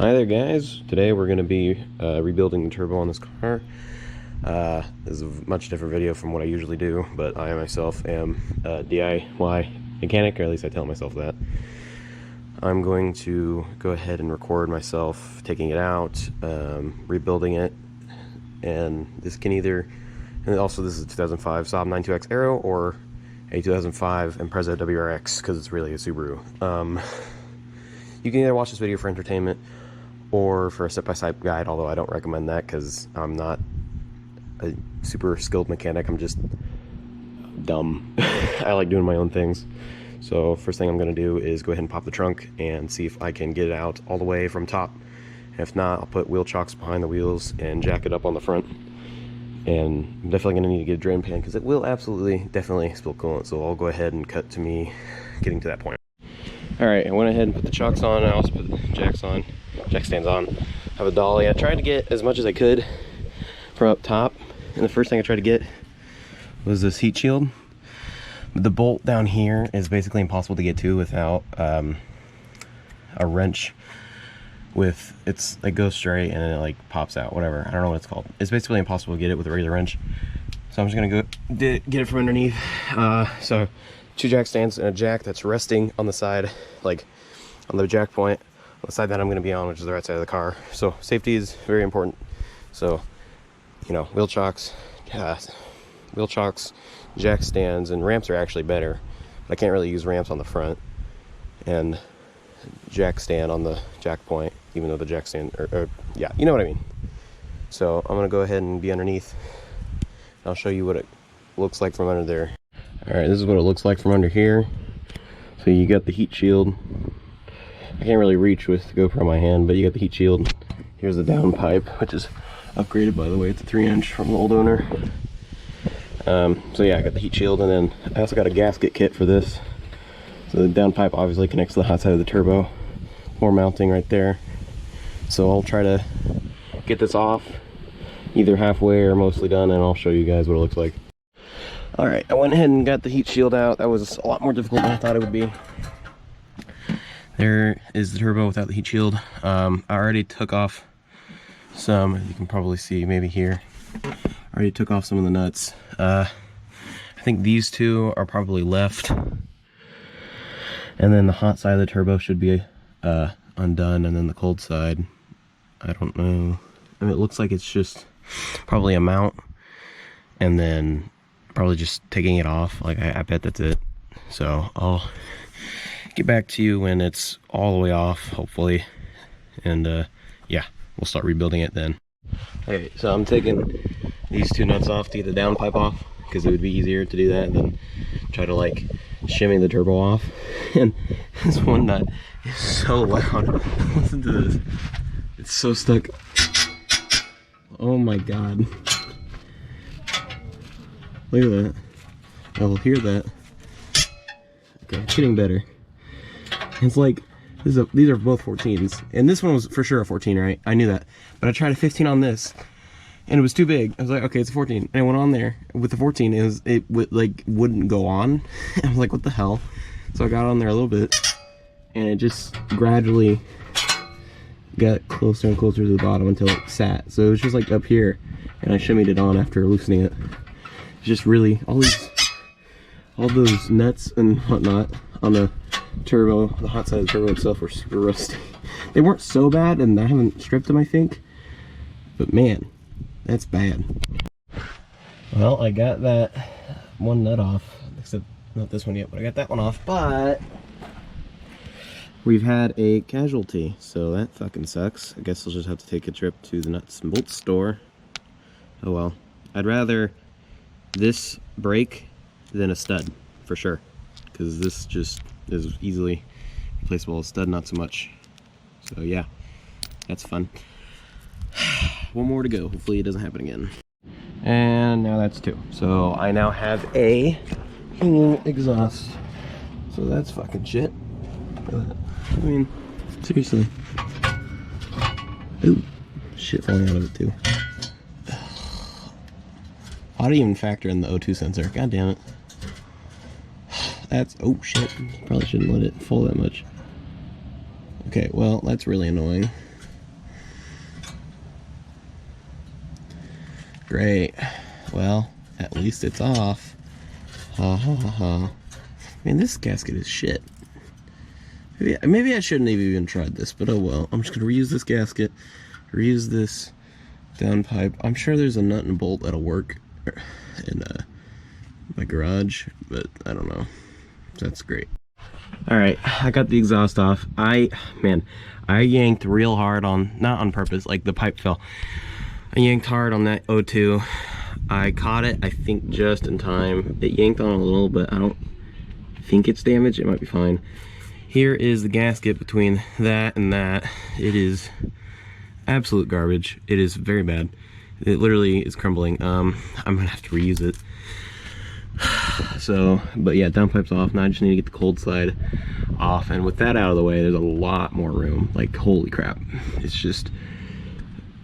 Hi there guys, today we're going to be rebuilding the turbo on this car. This is a much different video from what I usually do, but I myself am a DIY mechanic, or at least I tell myself that. I'm going to go ahead and record myself taking it out, rebuilding it, and this can either, and also this is a 2005 Saab 92X Aero or a 2005 Impreza WRX, because it's really a Subaru. You can either watch this video for entertainment or for a step-by-step guide, although I don't recommend that because I'm not a super skilled mechanic. I'm just dumb. I like doing my own things. So first thing I'm going to do is go ahead and pop the trunk and see if I can get it out all the way from top. If not, I'll put wheel chocks behind the wheels and jack it up on the front. And I'm definitely going to need to get a drain pan because it will definitely spill coolant. So I'll go ahead and cut to me getting to that point. Alright, I went ahead and put the chocks on. I also put the jack stands on. I have a dolly. I tried to get as much as I could from up top, and the first thing I tried to get was this heat shield. But the bolt down here is basically impossible to get to without a wrench. It goes straight and then it like pops out, whatever. I don't know what it's called. It's basically impossible to get it with a regular wrench. So I'm just gonna go get it from underneath. So 2 jack stands and a jack that's resting on the side, like on the jack point on the side that I'm going to be on, which is the right side of the car. So safety is very important. So, you know, wheel chocks, jack stands, and ramps are actually better. But I can't really use ramps on the front, and jack stand on the jack point, even though the jack stand, yeah, you know what I mean. So I'm going to go ahead and be underneath. I'll show you what it looks like from under there. Alright, this is what it looks like from under here. So you got the heat shield. I can't really reach with the GoPro in my hand, but you got the heat shield. Here's the down pipe, which is upgraded, by the way. It's a 3-inch from the old owner. So yeah, I got the heat shield, and then I also got a gasket kit for this. So the down pipe obviously connects to the hot side of the turbo. More mounting right there. So I'll try to get this off, either halfway or mostly done, and I'll show you guys what it looks like. Alright, I went ahead and got the heat shield out. That was a lot more difficult than I thought it would be. There is the turbo without the heat shield. I already took off some, you can probably see maybe here. I already took off some of the nuts. I think these two are probably left. And then the hot side of the turbo should be undone, and then the cold side, I don't know. I mean, it looks like it's just probably a mount, and then probably just taking it off. Like I bet that's it. So I'll get back to you when it's all the way off, hopefully, and yeah, we'll start rebuilding it then. Okay, so I'm taking these 2 nuts off to get the down pipe off, because it would be easier to do that than try to like shimmy the turbo off. And this one nut is so loud. Listen to this. It's so stuck. Oh my god. Look at that. I'll hear that. Okay, it's getting better. It's like, these are both 14s. And this one was for sure a 14, right? I knew that. But I tried a 15 on this, and it was too big. I was like, okay, it's a 14. And I went on there with the 14, it wouldn't go on. I was like, what the hell? So I got on there a little bit, and it just gradually got closer and closer to the bottom until it sat. So it was just like up here, and I shimmied it on after loosening it. Just really all those nuts and whatnot on the turbo, the hot side of the turbo itself, were super rusty. They weren't so bad, and I haven't stripped them, I think, but man, that's bad. Well, I got that one nut off, except not this one yet, but I got that one off. But we've had a casualty, so that fucking sucks. I guess I'll just have to take a trip to the nuts and bolts store. Oh well. I'd rather this break than a stud, for sure, because this just is easily replaceable. A stud, not so much. So yeah, that's fun. One more to go. Hopefully it doesn't happen again. And now that's 2. So I now have a exhaust. So that's fucking shit. I mean, seriously. Ooh, shit falling out of it too. How do you even factor in the O2 sensor? God damn it. That's, oh shit. Probably shouldn't let it fall that much. Okay, well, that's really annoying. Great. Well, at least it's off. Ha ha ha ha. Man, this gasket is shit. Maybe I shouldn't have even tried this, but oh well. I'm just gonna reuse this gasket, reuse this downpipe. I'm sure there's a nut and bolt that'll work in my garage, but I don't know. That's great. Alright, I got the exhaust off. I yanked real hard on, not on purpose, like the pipe fell. I yanked hard on that O2. I caught it, I think, just in time. It yanked on a little, but I don't think it's damaged. It might be fine. Here is the gasket between that and that. It is absolute garbage. It is very bad. It literally is crumbling. I'm gonna have to reuse it. So, but yeah, downpipe's off. Now I just need to get the cold side off, and with that out of the way, there's a lot more room. Like, holy crap. It's just,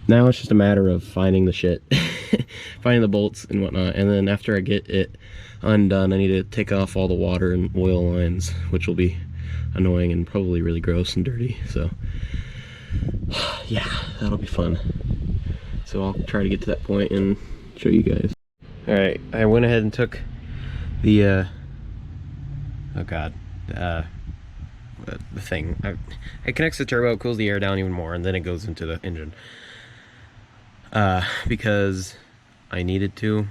now it's just a matter of finding the shit. Finding the bolts and whatnot, and then after I get it undone, I need to take off all the water and oil lines, which will be annoying and probably really gross and dirty. So yeah, that'll be fun. So I'll try to get to that point and show you guys. All right, I went ahead and took the oh god, the thing. It connects the turbo, it cools the air down even more, and then it goes into the engine. Because I needed to,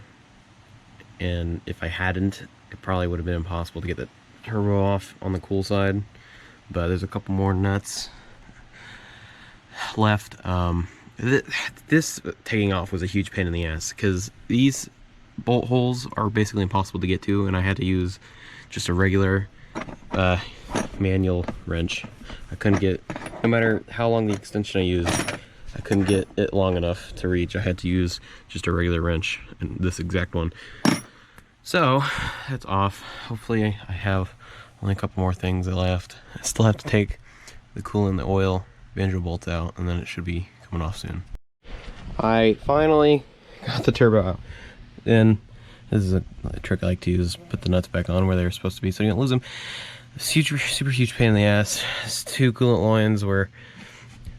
and if I hadn't, it probably would have been impossible to get the turbo off on the cool side. But there's a couple more nuts left. This taking off was a huge pain in the ass, because these bolt holes are basically impossible to get to, and I had to use just a regular manual wrench. I couldn't get, no matter how long the extension I used, I couldn't get it long enough to reach. I had to use just a regular wrench, and this exact one. So that's off. Hopefully I have only a couple more things left. I still have to take the coolant and the oil banjo bolts out, and then it should be coming off soon. I finally got the turbo out. And this is a trick I like to use, put the nuts back on where they're supposed to be so you don't lose them. It's super huge pain in the ass. It's two coolant lines were,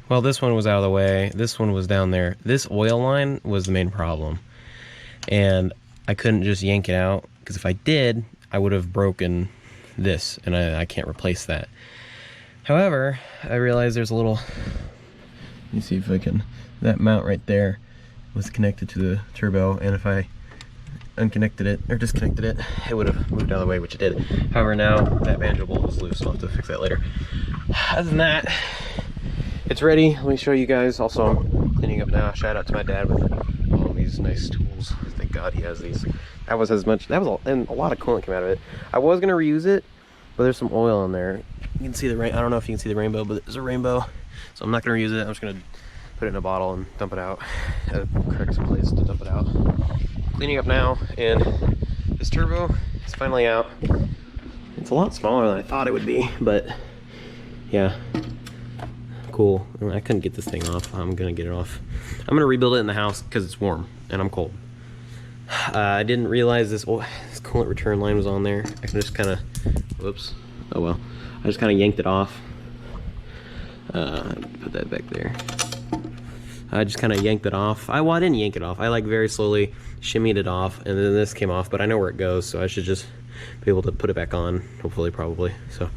well, this one was out of the way, this one was down there. This oil line was the main problem, and I couldn't just yank it out, because if I did, I would have broken this, and I can't replace that. However, I realized there's a little, let me see if I can, that mount right there was connected to the turbo, and if I unconnected it, or disconnected it, it would have moved out of the way, which it did. However, now that banjo bolt is loose, so I'll have to fix that later. Other than that, it's ready. Let me show you guys. Also, I'm cleaning up now. Shout out to my dad with all these nice tools. Thank God he has these. That was as much, that was and a lot of coolant came out of it. I was gonna reuse it, but there's some oil in there. You can see the rain. I don't know if you can see the rainbow, but there's a rainbow. So I'm not gonna reuse it. I'm just gonna put it in a bottle and dump it out at a correct place to dump it out. Cleaning up now, and this turbo is finally out. It's a lot smaller than I thought it would be, but yeah, cool. I couldn't get this thing off. I'm gonna get it off. I'm gonna rebuild it in the house because it's warm and I'm cold. I didn't realize this coolant return line was on there. I can just kind of, whoops, oh well. I just kind of yanked it off. Put that back there. I just kind of yanked it off. Well, I didn't yank it off. I like very slowly shimmied it off, and then this came off, but I know where it goes, so I should just be able to put it back on, hopefully, probably. So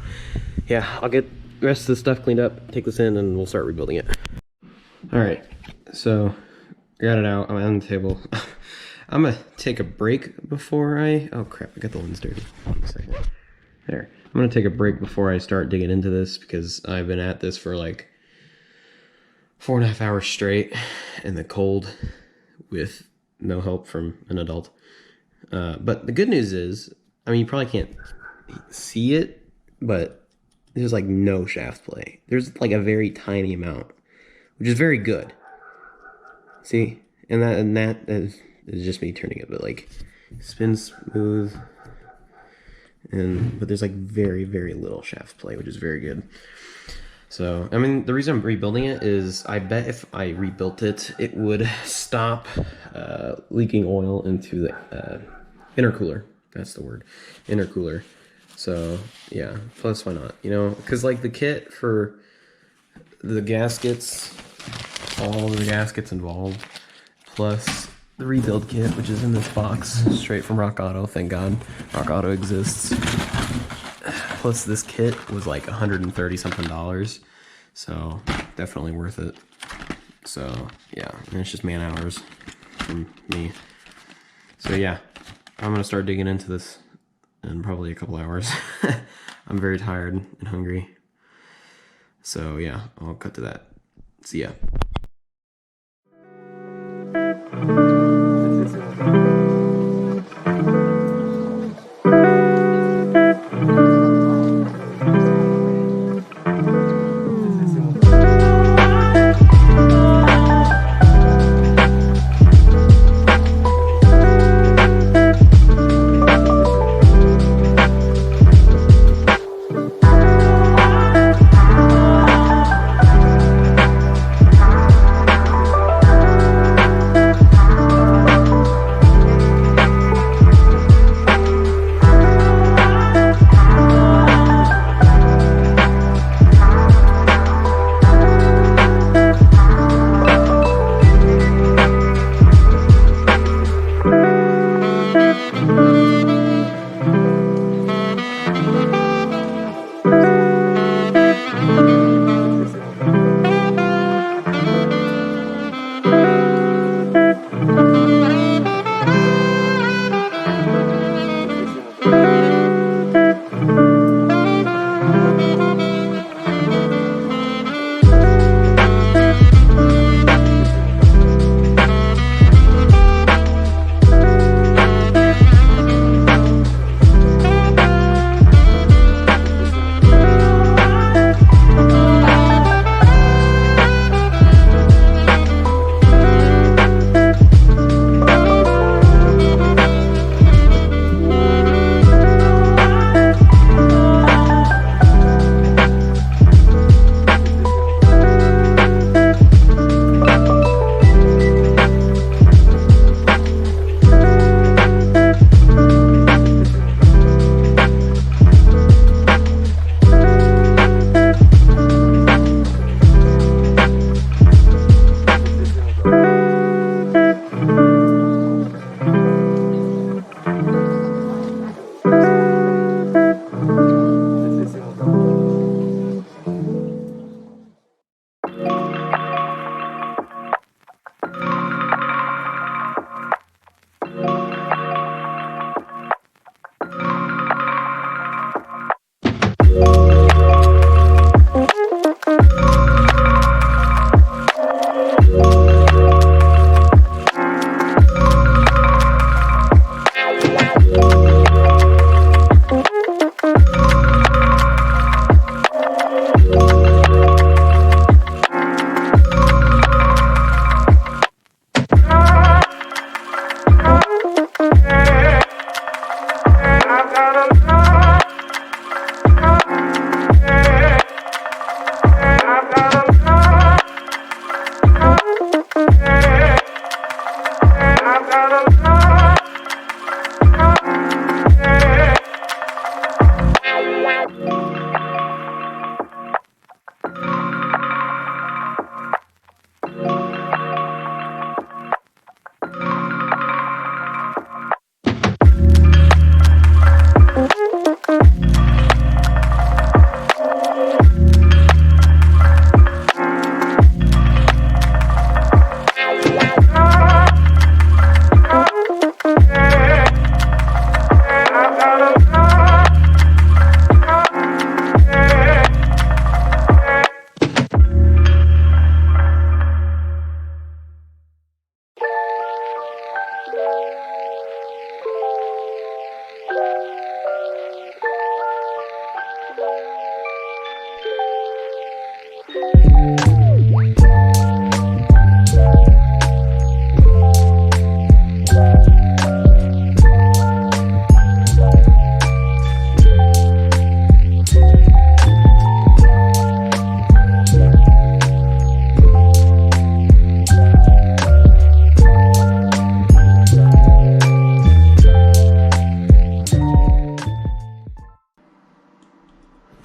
yeah, I'll get the rest of the stuff cleaned up, take this in, and we'll start rebuilding it. All right, so got it out. I'm on the table. I'm gonna take a break before oh crap, I got the lens dirty. One second. There. I'm gonna take a break before I start digging into this, because I've been at this for like 4.5 hours straight in the cold with no help from an adult. But the good news is, I mean, you probably can't see it, but there's like no shaft play. There's like a very tiny amount, which is very good. See? And that is just me turning it, but like spins smooth. But there's like very little shaft play, which is very good. So, I mean, the reason I'm rebuilding it is I bet if I rebuilt it, it would stop leaking oil into the intercooler. That's the word, intercooler. So, yeah, plus why not, you know? Because, like, the kit for the gaskets, all the gaskets involved, plus the rebuild kit, which is in this box, straight from Rock Auto. Thank God Rock Auto exists. Plus this kit was like $130 something, so definitely worth it. So yeah, and it's just man hours from me. So yeah, I'm gonna start digging into this in probably a couple hours. I'm very tired and hungry. So yeah, I'll cut to that. See ya.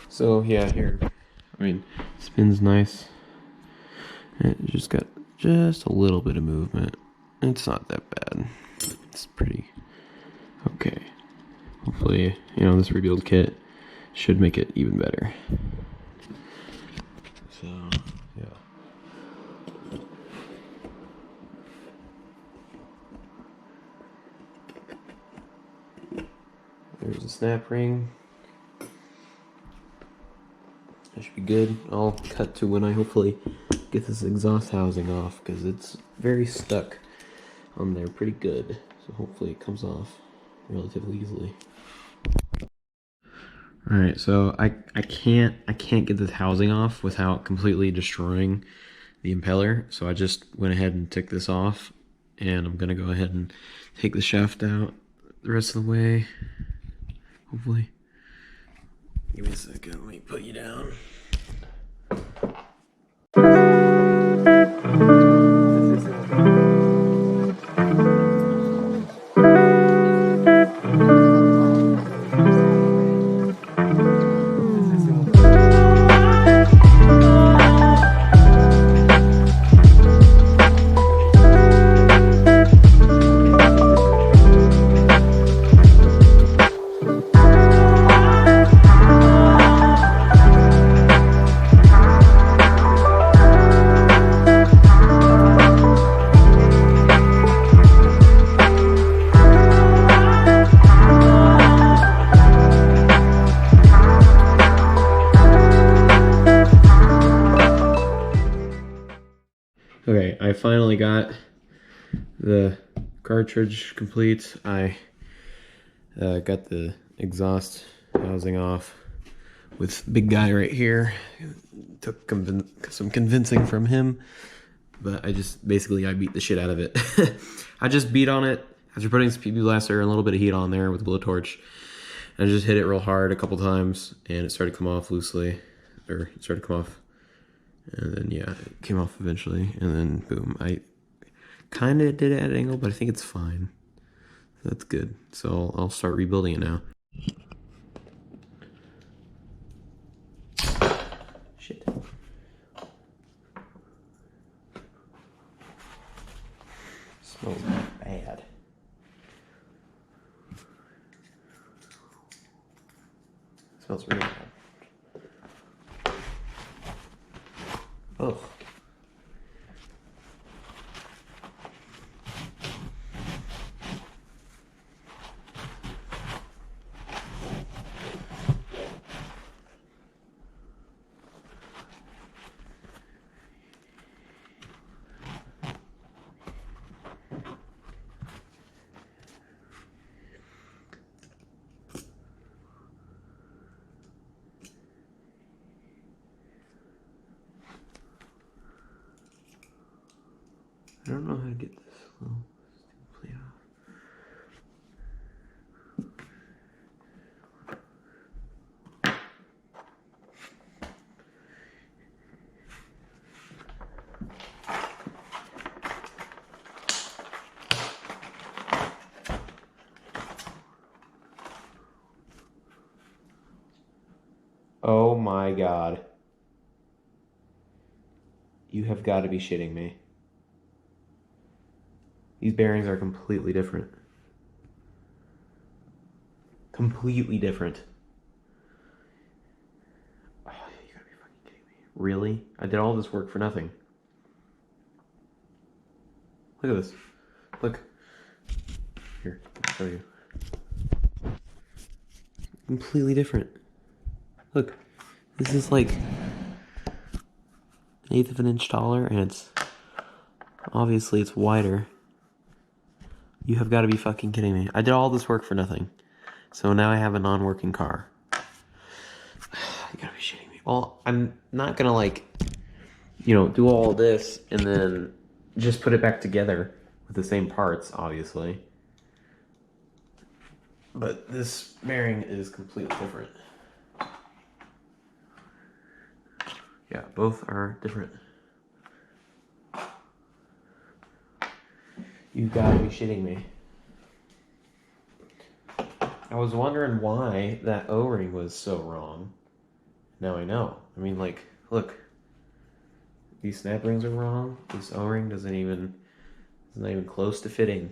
So yeah, here, I mean, spins nice. It just got just a little bit of movement. It's not that bad. It's pretty okay. Hopefully, you know, this rebuild kit should make it even better. So, yeah. There's a snap ring. That should be good. I'll cut to when I hopefully get this exhaust housing off, because it's very stuck on there pretty good. So hopefully it comes off relatively easily. Alright, so I can't get this housing off without completely destroying the impeller. So I just went ahead and took this off, and I'm gonna go ahead and take the shaft out the rest of the way. Hopefully. Give me a second, let me put you down. Okay, I finally got the cartridge complete. I got the exhaust housing off with big guy right here. Took some convincing from him, but I beat the shit out of it. I just beat on it after putting some PB blaster and a little bit of heat on there with a blowtorch. And I just hit it real hard a couple times, and it started to come off loosely, or it started to come off. And then, yeah, it came off eventually, and then boom. I kind of did it at an angle, but I think it's fine. So that's good. So I'll start rebuilding it now. Shit. Smells bad. Smells really bad. Oh. I don't know how to get this little plate off. Oh my god. You have got to be shitting me. These bearings are completely different. Completely different. Oh, you gotta be fucking kidding me. Really? I did all this work for nothing. Look at this. Look. Here, I'll show you. Completely different. Look. This is like 1/8 of an inch taller, and it's obviously it's wider. You have got to be fucking kidding me. I did all this work for nothing. So now I have a non-working car. You gotta be shitting me. Well, I'm not gonna like, you know, do all this and then just put it back together with the same parts, obviously. But this bearing is completely different. Yeah, both are different. You gotta be shitting me. I was wondering why that O-ring was so wrong. Now I know. I mean, like, look. These snap rings are wrong. This O-ring doesn't even... It's not even close to fitting.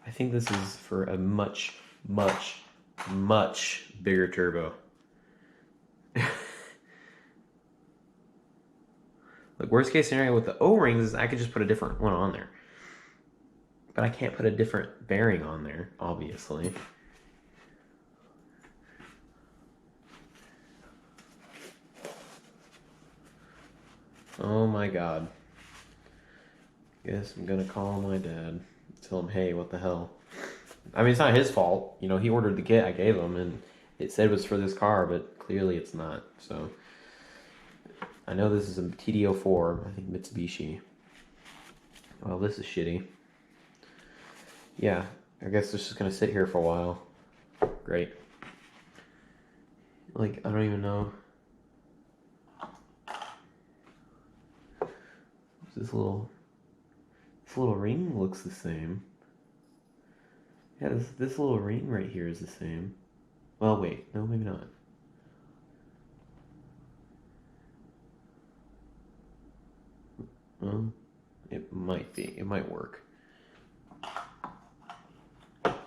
I think this is for a much, much, much bigger turbo. Like, worst case scenario with the O-rings is I could just put a different one on there. But I can't put a different bearing on there, obviously. Oh my god. Guess I'm gonna call my dad. Tell him, hey, what the hell? I mean, it's not his fault. You know, he ordered the kit I gave him, and it said it was for this car, but clearly it's not. So, I know this is a TD04, I think Mitsubishi. Well, this is shitty. Yeah, I guess it's just gonna sit here for a while. Great. Like, I don't even know. This little ring looks the same. Yeah, this little ring right here is the same. Well, wait, no, maybe not. Well, it might be. It might work. That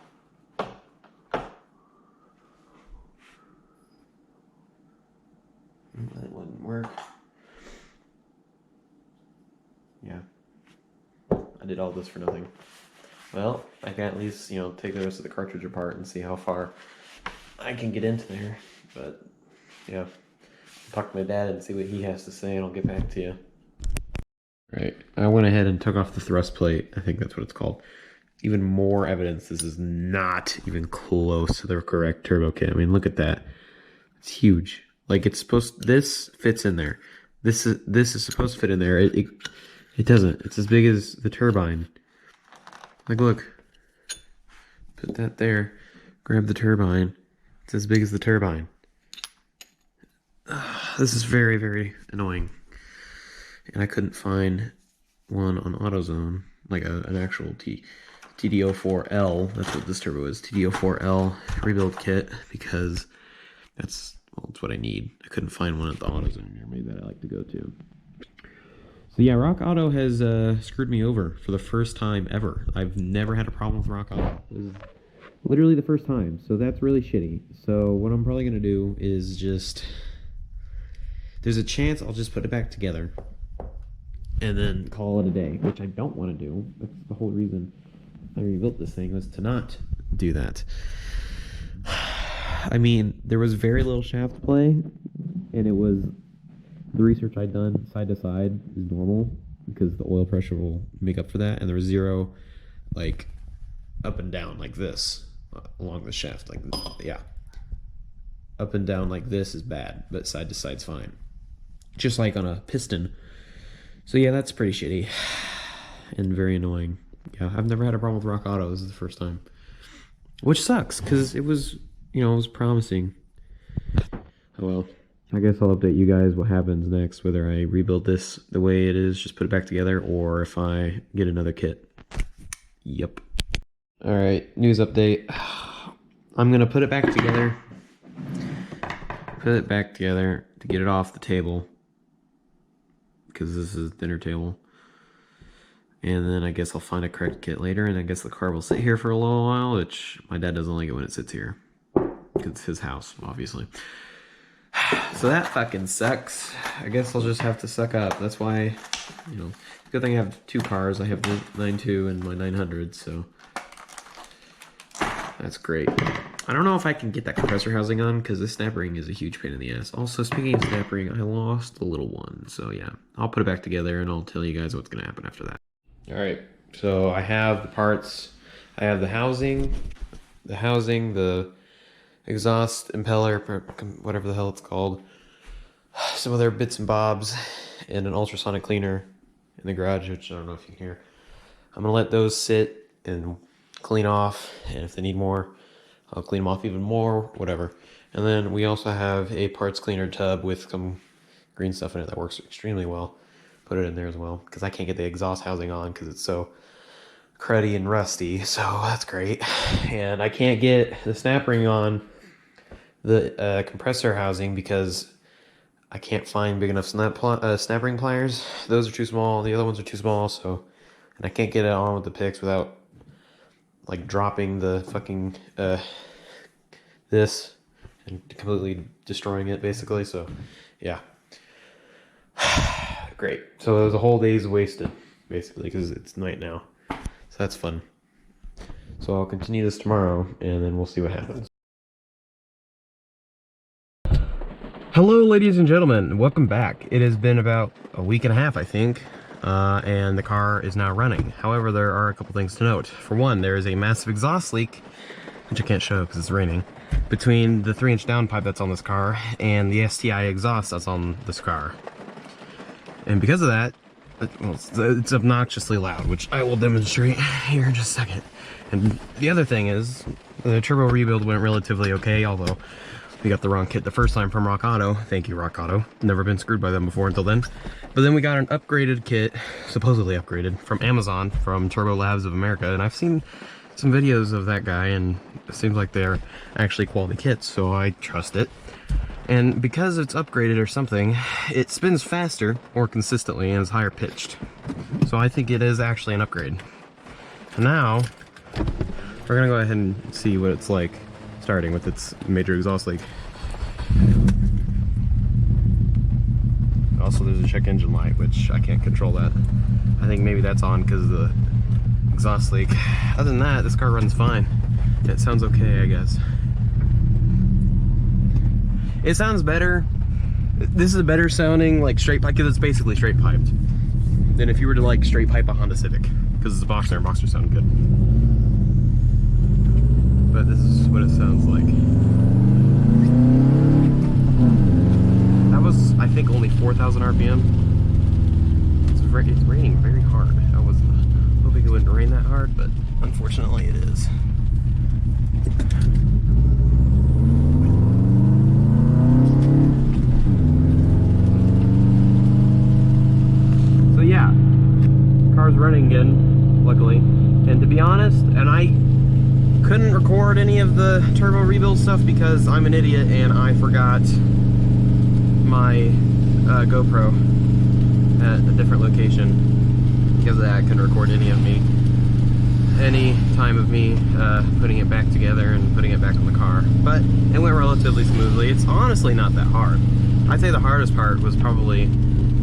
wouldn't work. Yeah. I did all this for nothing. Well, I can at least, you know, take the rest of the cartridge apart and see how far I can get into there. But, yeah. I'll talk to my dad and see what he has to say, and I'll get back to you. Right. I went ahead and took off the thrust plate. I think that's what it's called. Even more evidence this is not even close to the correct turbo kit. I mean, look at that. It's huge. Like, it's supposed... This fits in there. This is supposed to fit in there. It doesn't. It's as big as the turbine. Like, look. Put that there. Grab the turbine. It's as big as the turbine. This is very, very annoying. And I couldn't find one on AutoZone. Like an actual TD04L. That's what this turbo is. TD04L rebuild kit. Because that's what I need. I couldn't find one at the AutoZone near me that I like to go to. So yeah, Rock Auto has screwed me over for the first time ever. I've never had a problem with Rock Auto. This is literally the first time, so that's really shitty. So what I'm probably going to do is just... There's a chance I'll just put it back together and then call it a day, which I don't want to do. That's the whole reason I rebuilt this thing, was to not do that. I mean, there was very little shaft play, and it was... The research I'd done side to side is normal because the oil pressure will make up for that, and there was zero, like, up and down like this along the shaft, like, yeah, up and down like this is bad, but side to side's fine, just like on a piston. So yeah, that's pretty shitty and very annoying. Yeah, I've never had a problem with Rock Auto. This is the first time, which sucks because it was, you know, it was promising. Oh well. I guess I'll update you guys what happens next, whether I rebuild this the way it is, just put it back together, or if I get another kit. Yep. Alright, news update. I'm going to put it back together. Put it back together to get it off the table. Because this is the dinner table. And then I guess I'll find a correct kit later, and I guess the car will sit here for a little while, which my dad doesn't like it when it sits here. Because it's his house, obviously. So that fucking sucks. I guess I'll just have to suck up. That's why, you know, good thing I have two cars. I have the 92 and my 900, so that's great. I don't know if I can get that compressor housing on because the snap ring is a huge pain in the ass. Also, speaking of snap ring, I lost the little one. So yeah, I'll put it back together and I'll tell you guys what's going to happen after that. All right, so I have the parts. I have the housing, the exhaust, impeller, whatever the hell it's called, some other bits and bobs, and an ultrasonic cleaner in the garage, which I don't know if you can hear. I'm gonna let those sit and clean off, and if they need more, I'll clean them off even more, whatever. And then we also have a parts cleaner tub with some green stuff in it that works extremely well. Put it in there as well, because I can't get the exhaust housing on because it's so cruddy and rusty, so that's great. And I can't get the snap ring on the compressor housing because I can't find big enough snap ring pliers. Those are too small. The other ones are too small. So, and I can't get it on with the picks without like dropping the fucking this and completely destroying it basically. So, yeah. Great. So there's a whole day's wasted basically because it's night now. So that's fun. So I'll continue this tomorrow and then we'll see what happens. Hello ladies and gentlemen, welcome back. It has been about a week and a half I think, and the car is now running. However, there are a couple things to note. For one, there is a massive exhaust leak, which I can't show because it's raining, between the 3-inch downpipe that's on this car and the STI exhaust that's on this car. And because of that, it's obnoxiously loud, which I will demonstrate here in just a second. And the other thing is, the turbo rebuild went relatively okay, although we got the wrong kit the first time from Rock Auto. Thank you, Rock Auto. Never been screwed by them before until then. But then we got an upgraded kit, supposedly upgraded, from Amazon, from Turbo Labs of America. And I've seen some videos of that guy, and it seems like they're actually quality kits, so I trust it. And because it's upgraded or something, it spins faster, more consistently, and is higher pitched. So I think it is actually an upgrade. So now, we're gonna go ahead and see what it's like starting with its major exhaust leak. Also, there's a check engine light, which I can't control that. I think maybe that's on because of the exhaust leak. Other than that, this car runs fine. It sounds okay, I guess. It sounds better. This is a better sounding like straight pipe, because it's basically straight piped, than if you were to like straight pipe a Honda Civic, because it's a Boxster. Boxster sound good. But this is what it sounds like. That was, I think, only 4,000 RPM. It's raining very hard. I was hoping it wouldn't rain that hard, but unfortunately it is. So yeah, car's running again, luckily. And to be honest, and I couldn't record any of the turbo rebuild stuff because I'm an idiot and I forgot my GoPro at a different location. Because of that, I couldn't record any time of me putting it back together and putting it back on the car. But it went relatively smoothly. It's honestly not that hard. I'd say the hardest part was probably,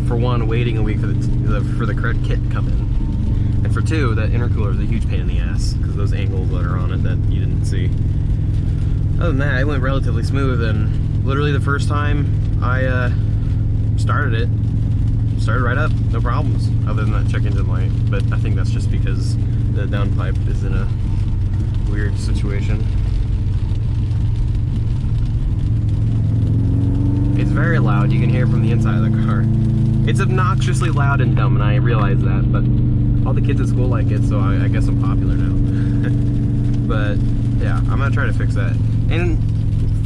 for one, waiting a week for the kit to come in. And for two, that intercooler is a huge pain in the ass because those angles that are on it that you didn't see. Other than that, it went relatively smooth, and literally the first time I started right up, no problems, other than that check engine light. But I think that's just because the downpipe is in a weird situation. It's very loud. You can hear it from the inside of the car. It's obnoxiously loud and dumb, and I realize that, but all the kids at school like it, so I guess I'm popular now. But yeah, I'm gonna try to fix that. And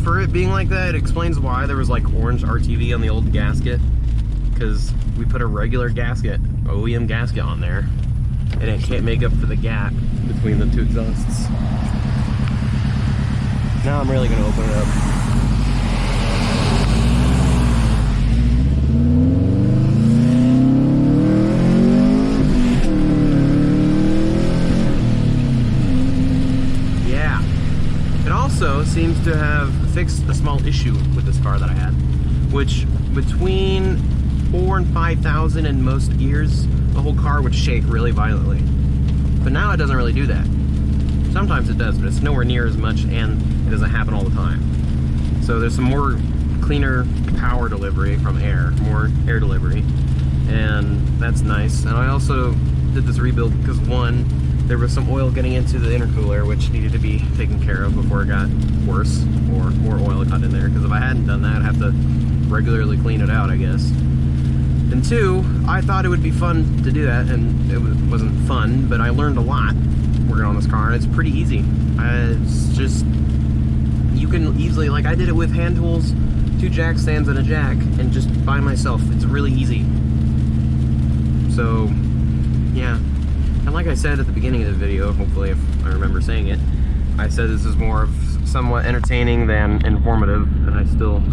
for it being like that, it explains why there was like orange RTV on the old gasket, because we put a regular gasket, OEM gasket on there, and it can't make up for the gap between the two exhausts. Now I'm really gonna open it up. Seems to have fixed a small issue with this car that I had, which between 4,000 and 5,000 in most gears, the whole car would shake really violently. But now it doesn't really do that. Sometimes it does, but it's nowhere near as much, and it doesn't happen all the time. So there's some more cleaner power delivery from air, more air delivery, and that's nice. And I also did this rebuild because, one, there was some oil getting into the intercooler, which needed to be taken care of before it got worse, or more oil got in there, because if I hadn't done that, I'd have to regularly clean it out, I guess. And two, I thought it would be fun to do that, and it wasn't fun, but I learned a lot working on this car, and it's pretty easy. It's just, you can easily, like I did it with hand tools, 2 jack stands and a jack, and just by myself. It's really easy. So, yeah. And like I said at the beginning of the video, hopefully if I remember saying it, I said this is more of somewhat entertaining than informative, and I still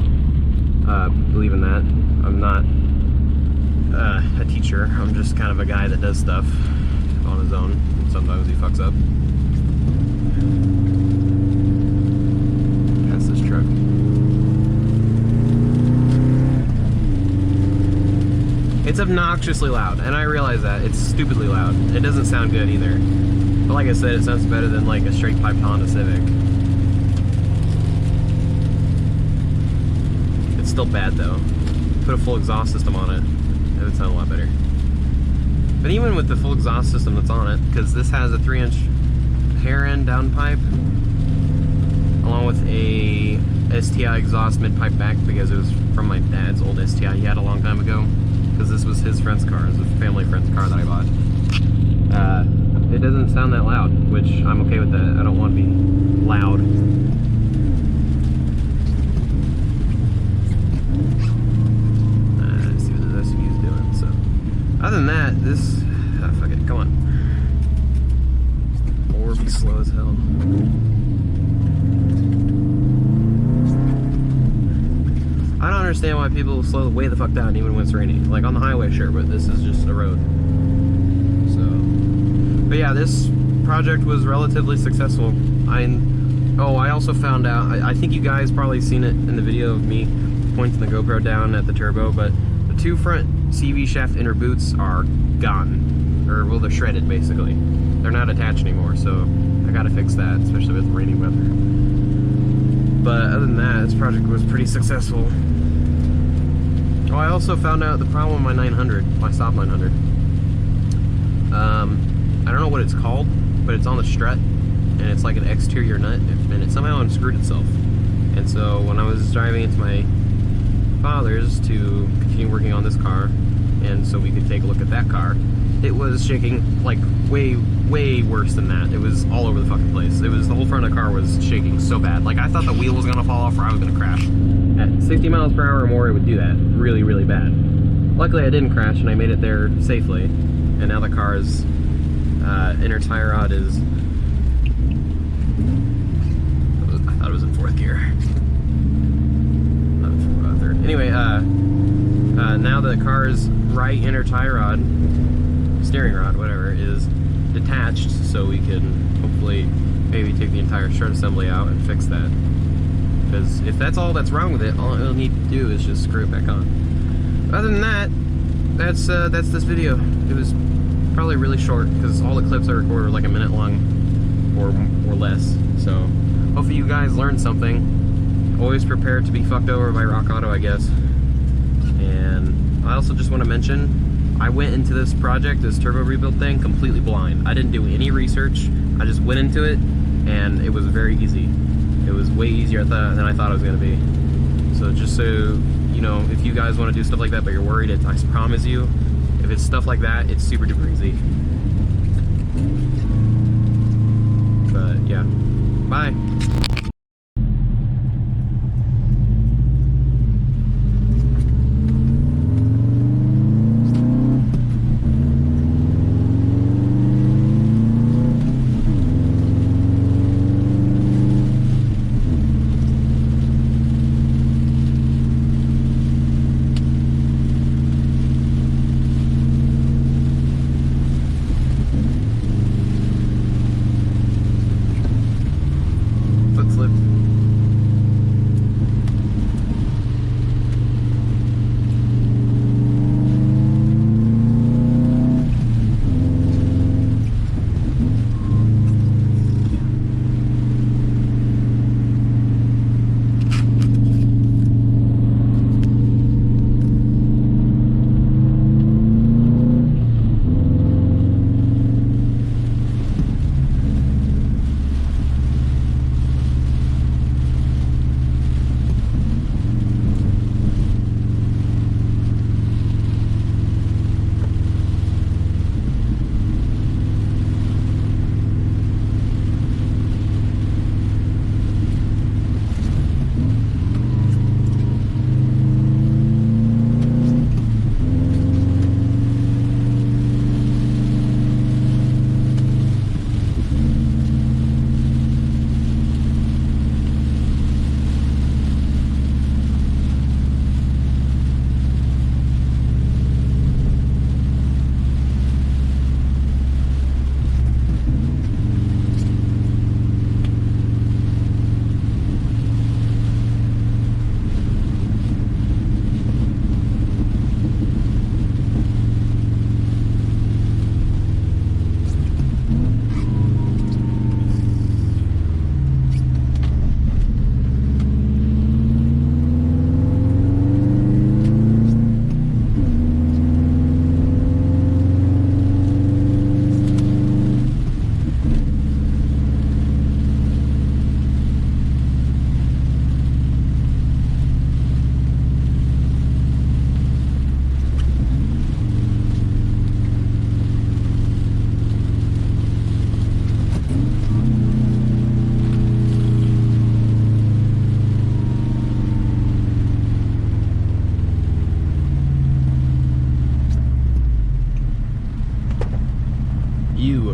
believe in that. I'm not a teacher. I'm just kind of a guy that does stuff on his own. Sometimes he fucks up. That's this truck. It's obnoxiously loud, and I realize that. It's stupidly loud. It doesn't sound good either. But like I said, it sounds better than like a straight pipe Honda Civic. It's still bad though. Put a full exhaust system on it, it would sound a lot better. But even with the full exhaust system that's on it, because this has a 3-inch hair end downpipe, along with a STI exhaust mid-pipe back, because it was from my dad's old STI he had a long time ago. Because this was his friend's car, it was a family friend's car that I bought. It doesn't sound that loud, which I'm okay with that. I don't want to be loud. Let's see what the SUV is doing. So, other than that, this, fuck it, come on. Or be slow as hell. I don't understand why people slow way the fuck down even when it's raining. Like on the highway, sure, but this is just a road. So, but yeah, this project was relatively successful. I also found out, I think you guys probably seen it in the video of me pointing the GoPro down at the turbo, but the two front CV shaft inner boots are gone. Or, well, they're shredded basically. They're not attached anymore, so I gotta fix that, especially with raining weather. But other than that, this project was pretty successful. Oh, I also found out the problem with my 900, my Saab 900. I don't know what it's called, but it's on the strut, and it's like an exterior nut, and it somehow unscrewed itself. And so when I was driving it to my father's to continue working on this car, and so we could take a look at that car, it was shaking like way worse than that. It was all over the fucking place. It was, the whole front of the car was shaking so bad. Like I thought the wheel was gonna fall off or I was gonna crash. At 60 miles per hour or more, it would do that really, really bad. Luckily I didn't crash and I made it there safely. And now the car's inner tie rod is, I thought it was in 4th gear. Not 3rd. Anyway, now the car's right inner tie rod, steering rod, whatever, is detached, so we can hopefully maybe take the entire strut assembly out and fix that. Because if that's all that's wrong with it, all it'll need to do is just screw it back on. Other than that, that's this video. It was probably really short because all the clips I recorded were like a minute long or less. So hopefully you guys learned something. Always prepared to be fucked over by Rock Auto, I guess. And I also just want to mention, I went into this project, this turbo rebuild thing, completely blind. I didn't do any research. I just went into it, and it was very easy. It was way easier than I thought it was going to be. So just so, you know, if you guys want to do stuff like that, but you're worried, I promise you, if it's stuff like that, it's super duper easy. But yeah, bye.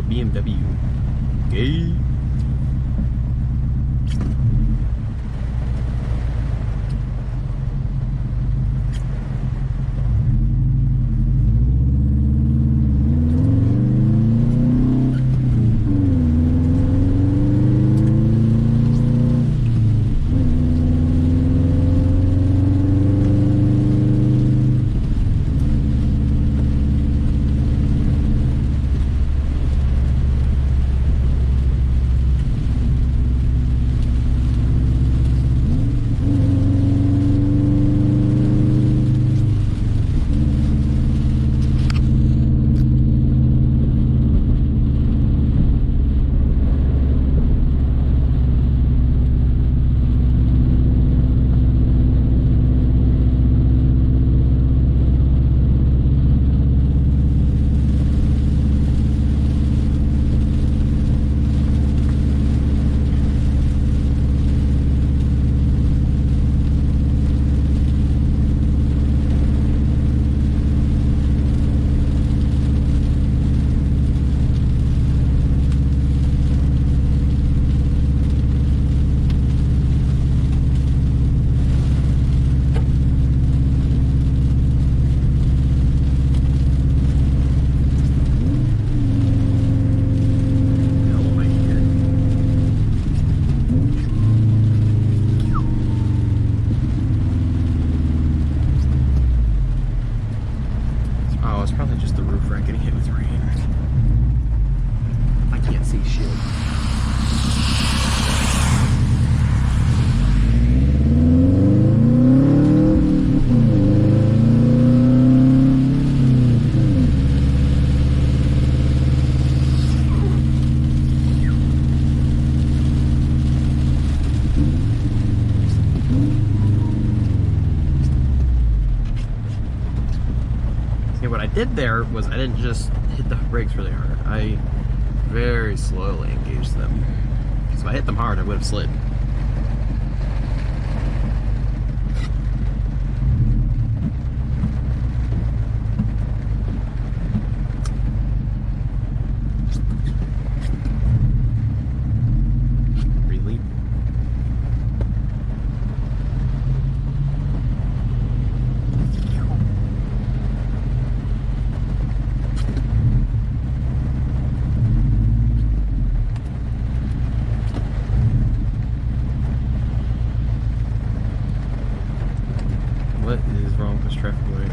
BMW. Gay. What I did there was I didn't just hit the brakes really hard. I very slowly engaged them. So if I hit them hard, I would have slid. Really? What is wrong with this traffic light?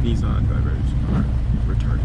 Nissan drivers are retarded.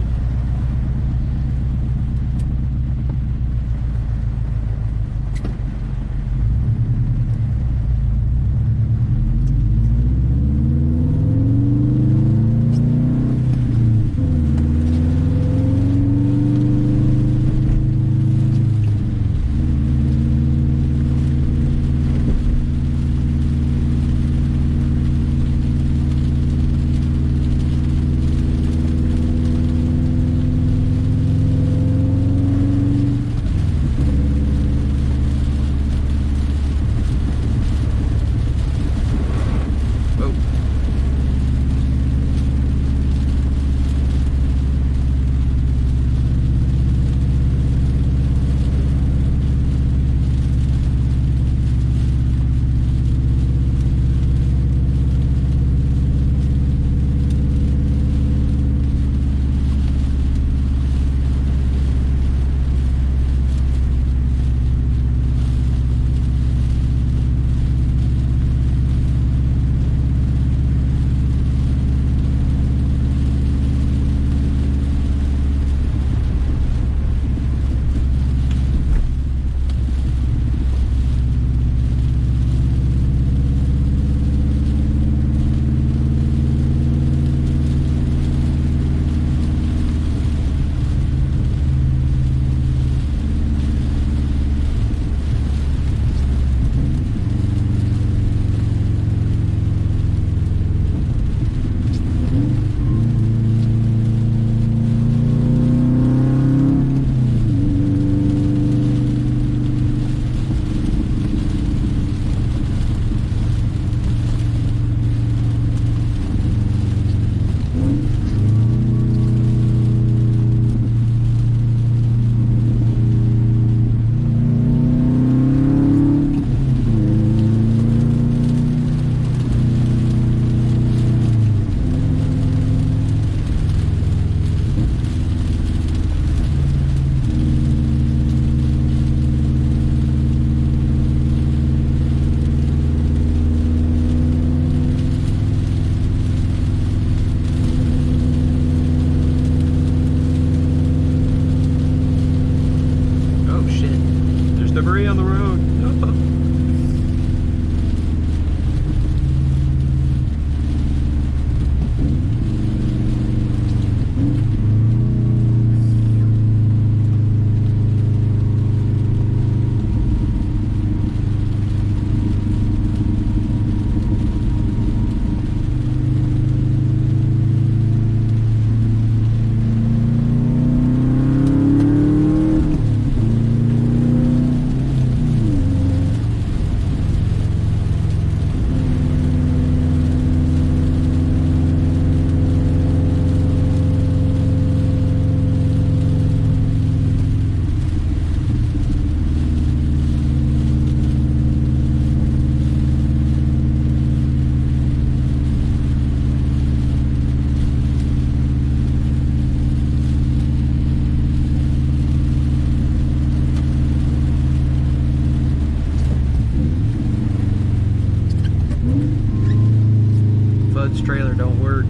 Dad's trailer don't work.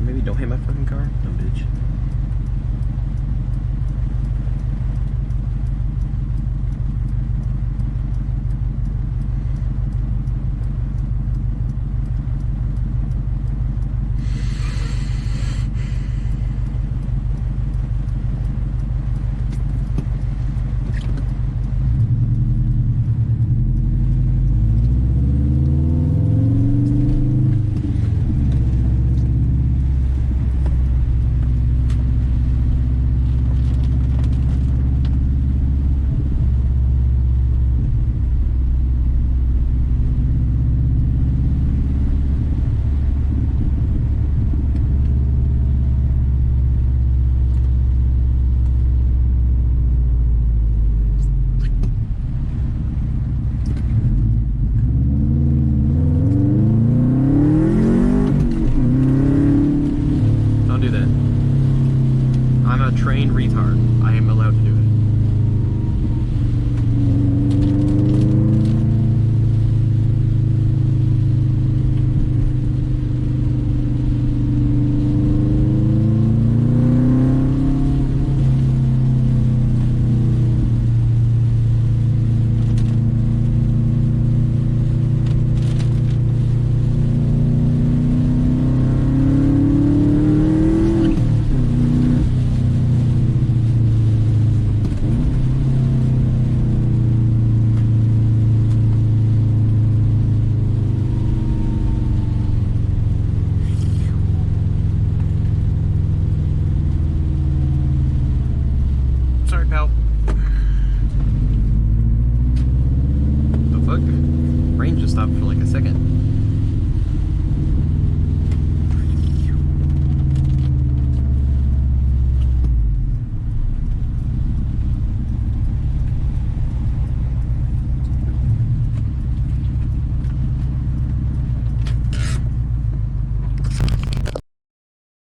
Maybe don't hit my fucking car, dumb bitch. Don't do that. I'm a trained retard. I am allowed to do it.